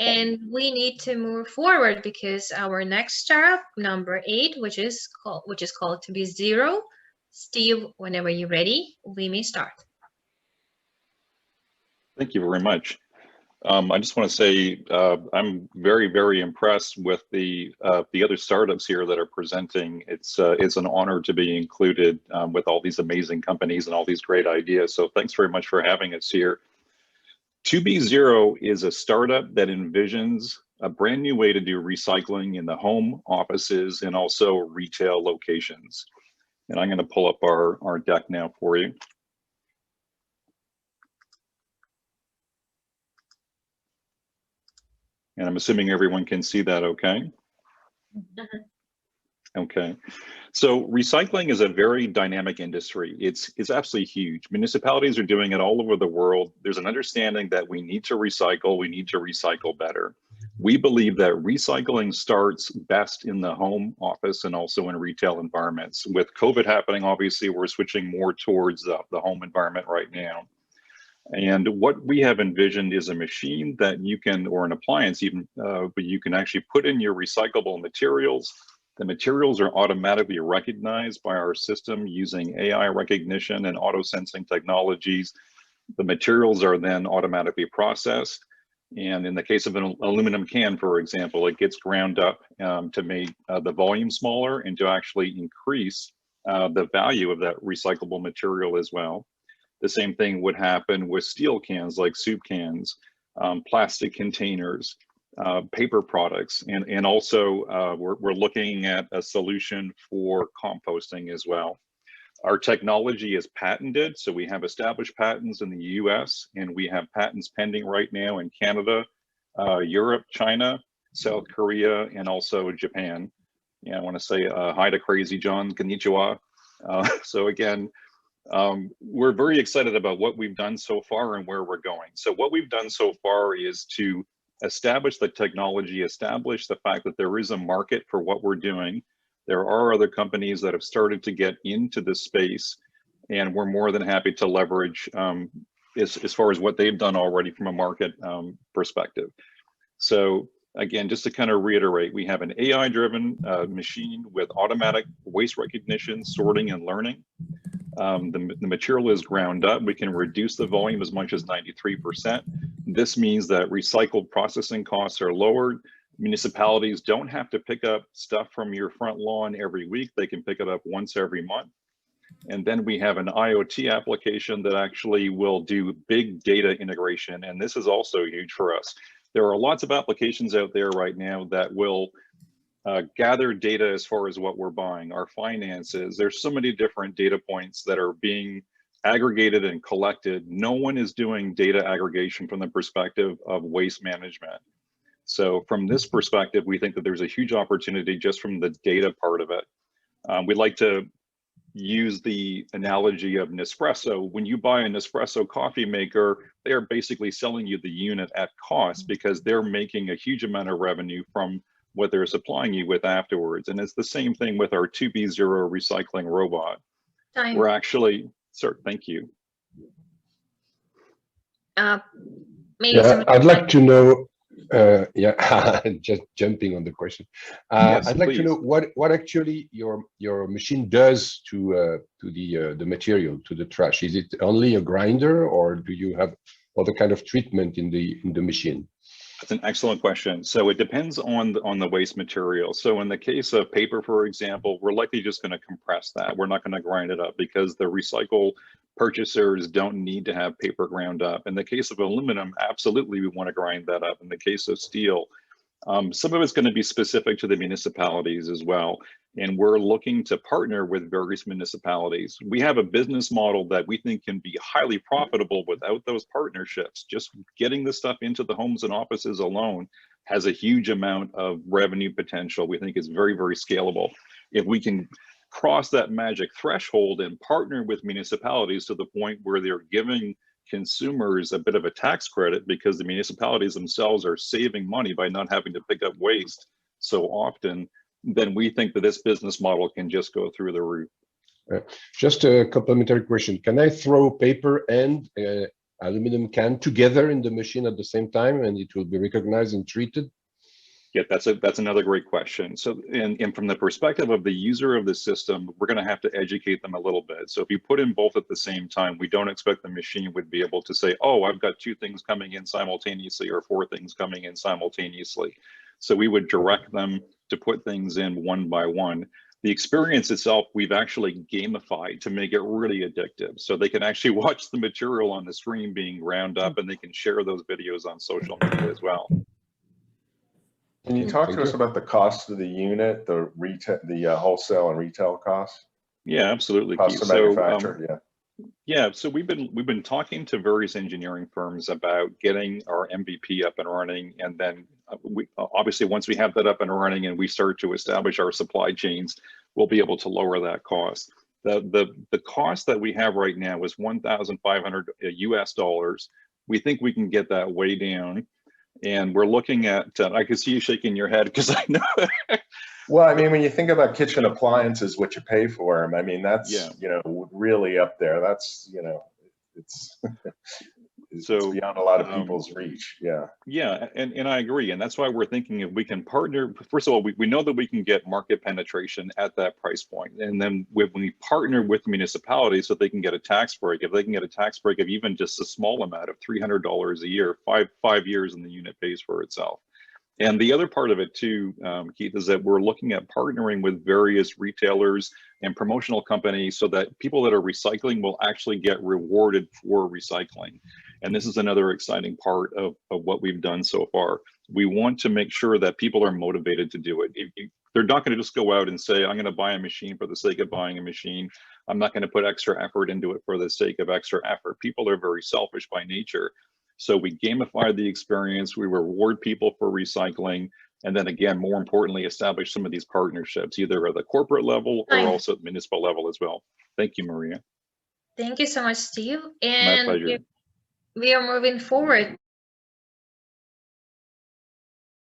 And we need to move forward because our next startup, number 8, which is called to be zero. Steve, whenever you're ready, we may start. Thank you very much. I just want to say I'm very, very impressed with the other startups here that are presenting. It's an honor to be included with all these amazing companies and all these great ideas. So thanks very much for having us here. 2B0 is a startup that envisions a brand new way to do recycling in the home, offices, and also retail locations. And I'm going to pull up our deck now for you. And I'm assuming everyone can see that okay? Okay. So recycling is a very dynamic industry. It's absolutely huge. Municipalities are doing it all over the world. There's an understanding that we need to recycle better. We believe that recycling starts best in the home, office, and also in retail environments. With COVID happening, obviously, we're switching more towards the home environment right now. And what we have envisioned is a machine that you can, or an appliance even, but you can actually put in your recyclable materials. The materials are automatically recognized by our system using AI recognition and auto sensing technologies. The materials are then automatically processed. And in the case of an aluminum can, for example, it gets ground up to make the volume smaller and to actually increase the value of that recyclable material as well. The same thing would happen with steel cans like soup cans, plastic containers, paper products, and also we're looking at a solution for composting as well. Our technology is patented, so we have established patents in the US, and we have patents pending right now in Canada, Europe, China, South Korea, and also Japan. Yeah, I want to say hi to Crazy John, konnichiwa. So again, we're very excited about what we've done so far and where we're going. So what we've done so far is to establish the technology, establish the fact that there is a market for what we're doing. There are other companies that have started to get into this space, and we're more than happy to leverage as far as what they've done already from a market perspective. So again, just to kind of reiterate, we have an AI-driven machine with automatic waste recognition, sorting, and learning. The material is ground up. We can reduce the volume as much as 93%. This means that recycled processing costs are lowered. Municipalities don't have to pick up stuff from your front lawn every week. They can pick it up once every month. And then we have an IoT application that actually will do big data integration. And this is also huge for us. There are lots of applications out there right now that will gather data as far as what we're buying, our finances. There's so many different data points that are being aggregated and collected. No one is doing data aggregation from the perspective of waste management. So from this perspective, we think that there's a huge opportunity just from the data part of it. We like to use the analogy of Nespresso. When you buy a Nespresso coffee maker, they are basically selling you the unit at cost because they're making a huge amount of revenue from what they're supplying you with afterwards. And it's the same thing with our 2B0 recycling robot. We're actually, sir, thank you. I'd like to know, just jumping on the question. Yes, I'd like please. to know what actually your machine does to the material, to the trash. Is it only a grinder, or do you have other kind of treatment in the machine? That's an excellent question. So it depends on the waste material. So in the case of paper, for example, we're likely just going to compress that. We're not going to grind it up because the recycle purchasers don't need to have paper ground up. In the case of aluminum, absolutely, we want to grind that up. In the case of steel, some of it's going to be specific to the municipalities as well. And we're looking to partner with various municipalities. We have a business model that we think can be highly profitable without those partnerships. Just getting the stuff into the homes and offices alone has a huge amount of revenue potential. We think it's very, very scalable. If we can cross that magic threshold and partner with municipalities to the point where they're giving consumers a bit of a tax credit because the municipalities themselves are saving money by not having to pick up waste so often, then we think that this business model can just go through the roof. Just a complementary question. Can I throw paper and aluminum can together in the machine at the same time, and it will be recognized and treated? Yeah, that's another great question. So, and from the perspective of the user of the system, we're going to have to educate them a little bit. So if you put in both at the same time, we don't expect the machine would be able to say, oh, I've got 2 things coming in simultaneously or 4 things coming in simultaneously. So we would direct them to put things in one by one. The experience itself, we've actually gamified to make it really addictive. So they can actually watch the material on the screen being ground up, and they can share those videos on social media as well. Can you talk to us about the cost of the unit, the retail, the wholesale and retail costs? Yeah, absolutely. Cost of manufacture, yeah. Yeah, so we've been talking to various engineering firms about getting our MVP up and running, and then we obviously once we have that up and running and we start to establish our supply chains, we'll be able to lower that cost. The cost that we have right now is $1,500 US. We think we can get that way down. And we're looking at, I can see you shaking your head because I know. Well, I mean, when you think about kitchen appliances, what you pay for them, I mean, that's, you know, really up there. That's, you know, it's, it's beyond a lot of people's reach. Yeah. Yeah, and I agree. And that's why we're thinking if we can partner, first of all, we know that we can get market penetration at that price point. And then when we partner with municipalities so they can get a tax break, if they can get a tax break of even just a small amount of $300 a year, five years, and the unit pays for itself. And the other part of it too, Keith, is that we're looking at partnering with various retailers and promotional companies so that people that are recycling will actually get rewarded for recycling. And this is another exciting part of what we've done so far. We want to make sure that people are motivated to do it. They're not going to just go out and say, I'm going to buy a machine for the sake of buying a machine. I'm not going to put extra effort into it for the sake of extra effort. People are very selfish by nature. So we gamify the experience, we reward people for recycling, and then again, more importantly, establish some of these partnerships, either at the corporate level or also at the municipal level as well. Thank you, Maria. Thank you so much, Steve. My pleasure. We are moving forward